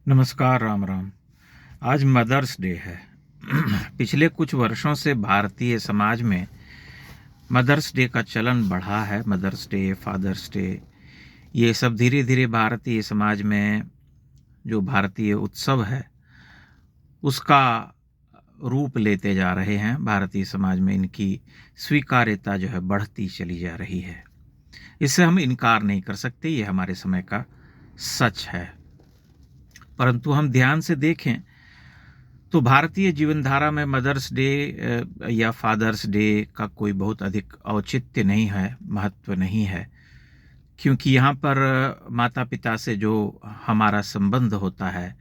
नमस्कार, राम राम। आज mother's day है। पिछले कुछ वर्षों से भारतीय समाज में मदर्स डे का चलन बढ़ा है। मदर्स डे, फादर्स डे, ये सब धीरे धीरे भारतीय समाज में जो भारतीय उत्सव है उसका रूप लेते जा रहे हैं। भारतीय समाज में इनकी स्वीकार्यता जो है बढ़ती चली जा रही है। इससे हम इनकार नहीं कर सकते, ये हमारे समय का सच है। परंतु हम ध्यान से देखें तो भारतीय जीवनधारा में मदर्स डे या फादर्स डे का कोई बहुत अधिक औचित्य नहीं है, महत्व नहीं है, क्योंकि यहाँ पर माता पिता से जो हमारा संबंध होता है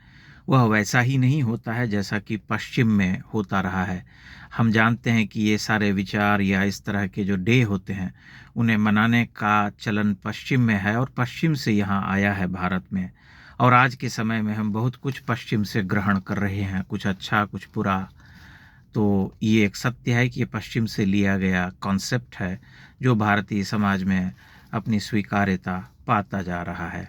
वह वैसा ही नहीं होता है जैसा कि पश्चिम में होता रहा है। हम जानते हैं कि ये सारे विचार या इस तरह के जो डे होते हैं उन्हें मनाने का चलन पश्चिम में है और पश्चिम से यहाँ आया है भारत में। और आज के समय में हम बहुत कुछ पश्चिम से ग्रहण कर रहे हैं, कुछ अच्छा कुछ बुरा। तो ये एक सत्य है कि ये पश्चिम से लिया गया कॉन्सेप्ट है जो भारतीय समाज में अपनी स्वीकार्यता पाता जा रहा है।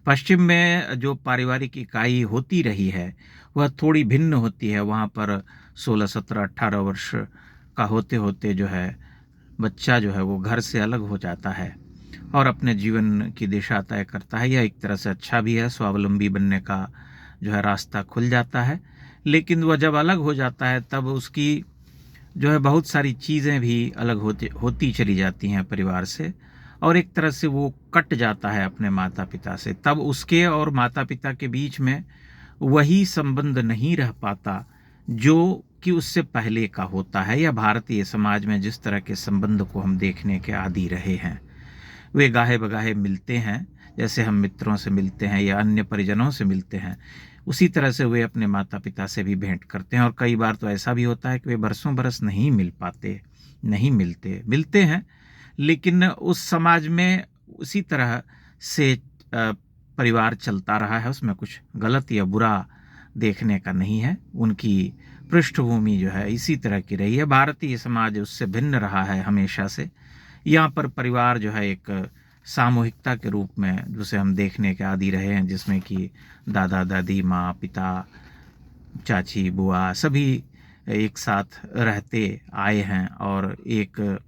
पश्चिम में जो पारिवारिक इकाई होती रही है वह थोड़ी भिन्न होती है। वहाँ पर 16, 17, 18 वर्ष का होते होते जो है बच्चा जो है वो घर से अलग हो जाता है और अपने जीवन की दिशा तय करता है। यह एक तरह से अच्छा भी है, स्वावलंबी बनने का जो है रास्ता खुल जाता है। लेकिन वह जब अलग हो जाता है तब उसकी जो है बहुत सारी चीज़ें भी अलग होती चली जाती हैं परिवार से, और एक तरह से वो कट जाता है अपने माता पिता से। तब उसके और माता पिता के बीच में वही संबंध नहीं रह पाता जो कि उससे पहले का होता है, या भारतीय समाज में जिस तरह के संबंध को हम देखने के आदी रहे हैं। वे गाहे बगाहे मिलते हैं, जैसे हम मित्रों से मिलते हैं या अन्य परिजनों से मिलते हैं, उसी तरह से वे अपने माता पिता से भी भेंट करते हैं। और कई बार तो ऐसा भी होता है कि वे बरसों बरस नहीं मिल पाते, नहीं मिलते हैं, लेकिन उस समाज में उसी तरह से परिवार चलता रहा है। उसमें कुछ गलत या बुरा देखने का नहीं है। उनकी पृष्ठभूमि जो है इसी तरह की रही है। भारतीय समाज उससे भिन्न रहा है हमेशा से। यहाँ पर परिवार जो है एक सामूहिकता के रूप में जिसे हम देखने के आदी रहे हैं, जिसमें कि दादा दादी, माँ पिता, चाची बुआ सभी एक साथ रहते आए हैं और एक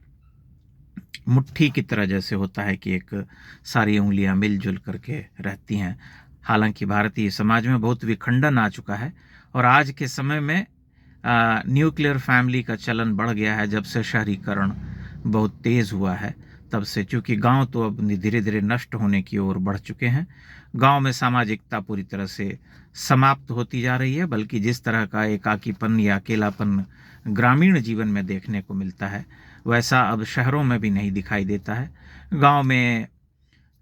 मुट्ठी की तरह जैसे होता है कि एक सारी उंगलियां मिलजुल करके रहती हैं। हालांकि भारतीय समाज में बहुत विखंडन आ चुका है और आज के समय में न्यूक्लियर फैमिली का चलन बढ़ गया है। जब से शहरीकरण बहुत तेज़ हुआ है तब से, चूँकि गांव तो अब धीरे धीरे नष्ट होने की ओर बढ़ चुके हैं। गांव में सामाजिकता पूरी तरह से समाप्त होती जा रही है, बल्कि जिस तरह का एकाकीपन या अकेलापन ग्रामीण जीवन में देखने को मिलता है वैसा अब शहरों में भी नहीं दिखाई देता है। गांव में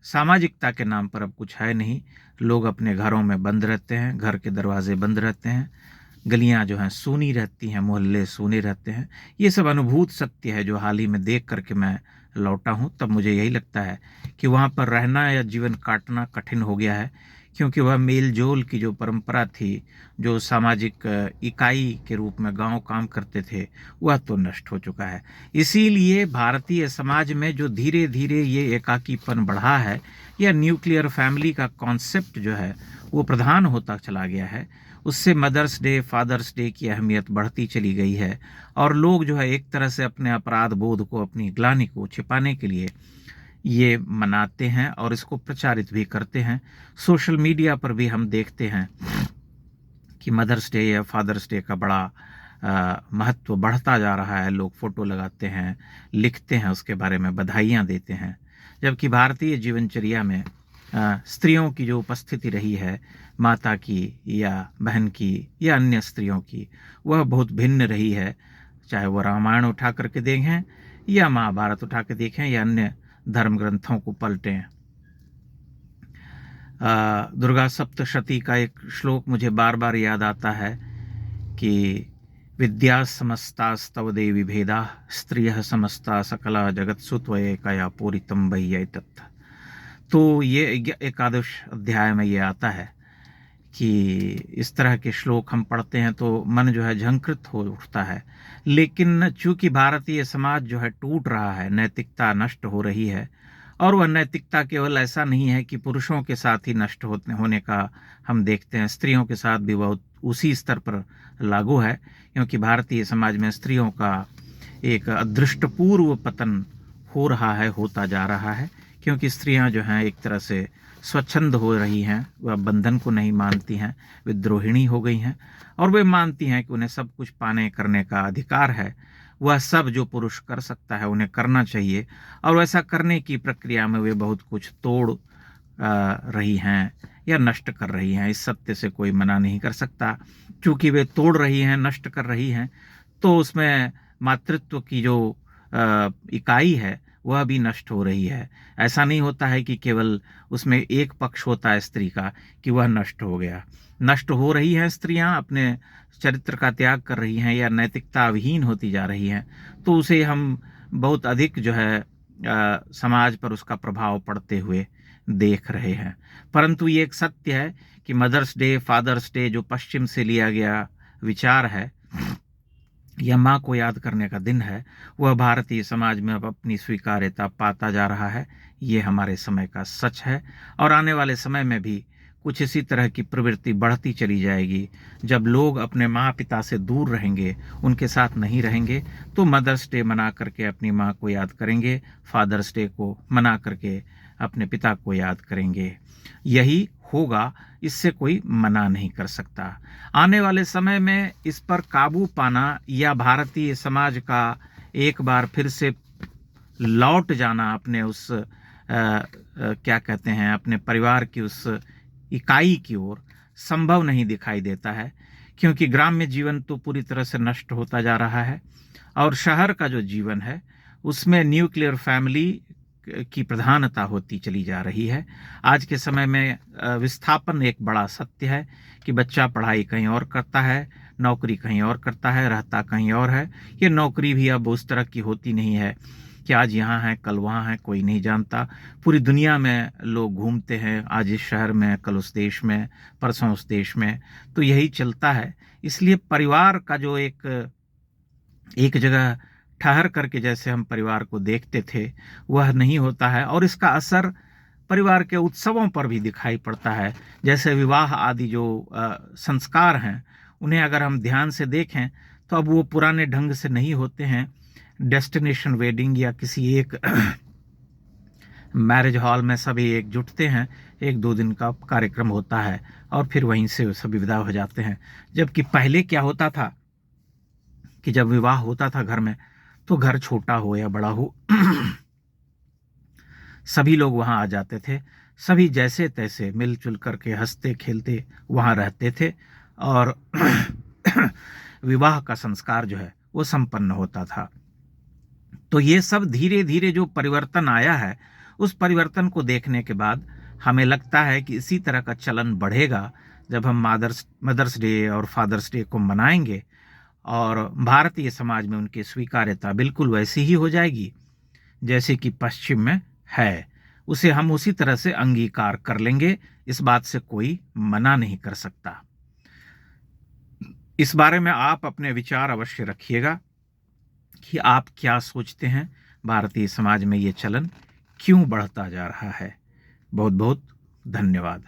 सामाजिकता के नाम पर अब कुछ है नहीं। लोग अपने घरों में बंद रहते हैं, घर के दरवाजे बंद रहते हैं, गलियां जो हैं सूनी रहती हैं, मोहल्ले सूने रहते हैं। ये सब अनुभूत सत्य है जो हाल ही में देख करके मैं लौटा हूँ। तब मुझे यही लगता है कि वहाँ पर रहना या जीवन काटना कठिन हो गया है, क्योंकि वह मेल जोल की जो परंपरा थी, जो सामाजिक इकाई के रूप में गांव काम करते थे, वह तो नष्ट हो चुका है। इसीलिए भारतीय समाज में जो धीरे धीरे ये एकाकीपन बढ़ा है या न्यूक्लियर फैमिली का कॉन्सेप्ट जो है वो प्रधान होता चला गया है, उससे मदर्स डे, फादर्स डे की अहमियत बढ़ती चली गई है। और लोग जो है एक तरह से अपने अपराध बोध को, अपनी ग्लानि को छिपाने के लिए ये मनाते हैं और इसको प्रचारित भी करते हैं। सोशल मीडिया पर भी हम देखते हैं कि मदर्स डे या फादर्स डे का बड़ा महत्व बढ़ता जा रहा है। लोग फोटो लगाते हैं, लिखते हैं उसके बारे में, बधाइयाँ देते हैं। जबकि भारतीय जीवनचर्या में स्त्रियों की जो उपस्थिति रही है, माता की या बहन की या अन्य स्त्रियों की, वह बहुत भिन्न रही है। चाहे वो रामायण उठा करके देखें या महाभारत उठा के देखें या अन्य धर्म ग्रंथों को पलटें। दुर्गा सप्तशती का एक श्लोक मुझे बार बार याद आता है कि विद्या समस्तास्तव देवी भेदा स्त्रियः समस्ता सकला जगत्सु त्वयैकया पूरितं वै तत्। तो ये एकादश अध्याय में ये आता है कि इस तरह के श्लोक हम पढ़ते हैं तो मन जो है झंकृत हो उठता है। लेकिन चूंकि भारतीय समाज जो है टूट रहा है, नैतिकता नष्ट हो रही है और वह नैतिकता केवल ऐसा नहीं है कि पुरुषों के साथ ही नष्ट होने का हम देखते हैं, स्त्रियों के साथ भी बहुत उसी स्तर पर लागू है, क्योंकि भारतीय समाज में स्त्रियों का एक अदृष्टपूर्व पतन हो रहा है, होता जा रहा है, क्योंकि स्त्रियां जो हैं एक तरह से स्वच्छंद हो रही हैं, वह बंधन को नहीं मानती हैं, विद्रोहिणी हो गई हैं और वे मानती हैं कि उन्हें सब कुछ पाने करने का अधिकार है, वह सब जो पुरुष कर सकता है उन्हें करना चाहिए और वैसा करने की प्रक्रिया में वे बहुत कुछ तोड़ रही हैं या नष्ट कर रही हैं। इस सत्य से कोई मना नहीं कर सकता, क्योंकि वे तोड़ रही हैं, नष्ट कर रही हैं, तो उसमें मातृत्व की जो इकाई है वह भी नष्ट हो रही है। ऐसा नहीं होता है कि केवल उसमें एक पक्ष होता है स्त्री का कि वह नष्ट हो गया। नष्ट हो रही हैं स्त्रियां, अपने चरित्र का त्याग कर रही हैं या नैतिकता विहीन होती जा रही हैं, तो उसे हम बहुत अधिक जो है समाज पर उसका प्रभाव पड़ते हुए देख रहे हैं। परंतु ये एक सत्य है कि मदर्स डे, फादर्स डे जो पश्चिम से लिया गया विचार है या माँ को याद करने का दिन है, वह भारतीय समाज में अब अपनी स्वीकार्यता पाता जा रहा है। ये हमारे समय का सच है और आने वाले समय में भी कुछ इसी तरह की प्रवृत्ति बढ़ती चली जाएगी। जब लोग अपने माँ पिता से दूर रहेंगे, उनके साथ नहीं रहेंगे, तो मदर्स डे मना करके अपनी माँ को याद करेंगे, फादर्स डे को मना करके अपने पिता को याद करेंगे। यही होगा, इससे कोई मना नहीं कर सकता। आने वाले समय में इस पर काबू पाना या भारतीय समाज का एक बार फिर से लौट जाना अपने उस क्या कहते हैं, अपने परिवार की उस इकाई की ओर संभव नहीं दिखाई देता है, क्योंकि ग्राम्य जीवन तो पूरी तरह से नष्ट होता जा रहा है और शहर का जो जीवन है उसमें न्यूक्लियर फैमिली की प्रधानता होती चली जा रही है। आज के समय में विस्थापन एक बड़ा सत्य है कि बच्चा पढ़ाई कहीं और करता है, नौकरी कहीं और करता है, रहता कहीं और है। ये नौकरी भी अब उस तरह की होती नहीं है कि आज यहाँ है कल वहाँ है, कोई नहीं जानता। पूरी दुनिया में लोग घूमते हैं, आज इस शहर में, कल उस देश में, परसों उस देश में, तो यही चलता है। इसलिए परिवार का जो एक जगह ठहर करके जैसे हम परिवार को देखते थे वह नहीं होता है और इसका असर परिवार के उत्सवों पर भी दिखाई पड़ता है। जैसे विवाह आदि जो संस्कार हैं, उन्हें अगर हम ध्यान से देखें तो अब वो पुराने ढंग से नहीं होते हैं। डेस्टिनेशन वेडिंग या किसी एक मैरिज हॉल में सभी एक जुटते हैं, 1-2 दिन का कार्यक्रम होता है और फिर वहीं से सभी विदा हो जाते हैं। जबकि पहले क्या होता था कि जब विवाह होता था घर में, तो घर छोटा हो या बड़ा हो सभी लोग वहां आ जाते थे, सभी जैसे तैसे मिलजुल करके हंसते खेलते वहां रहते थे और विवाह का संस्कार जो है वो संपन्न होता था। तो ये सब धीरे धीरे जो परिवर्तन आया है, उस परिवर्तन को देखने के बाद हमें लगता है कि इसी तरह का चलन बढ़ेगा जब हम मदर्स डे और फादर्स डे को मनाएंगे और भारतीय समाज में उनकी स्वीकार्यता बिल्कुल वैसी ही हो जाएगी जैसे कि पश्चिम में है। उसे हम उसी तरह से अंगीकार कर लेंगे, इस बात से कोई मना नहीं कर सकता। इस बारे में आप अपने विचार अवश्य रखिएगा कि आप क्या सोचते हैं, भारतीय समाज में ये चलन क्यों बढ़ता जा रहा है। बहुत बहुत धन्यवाद।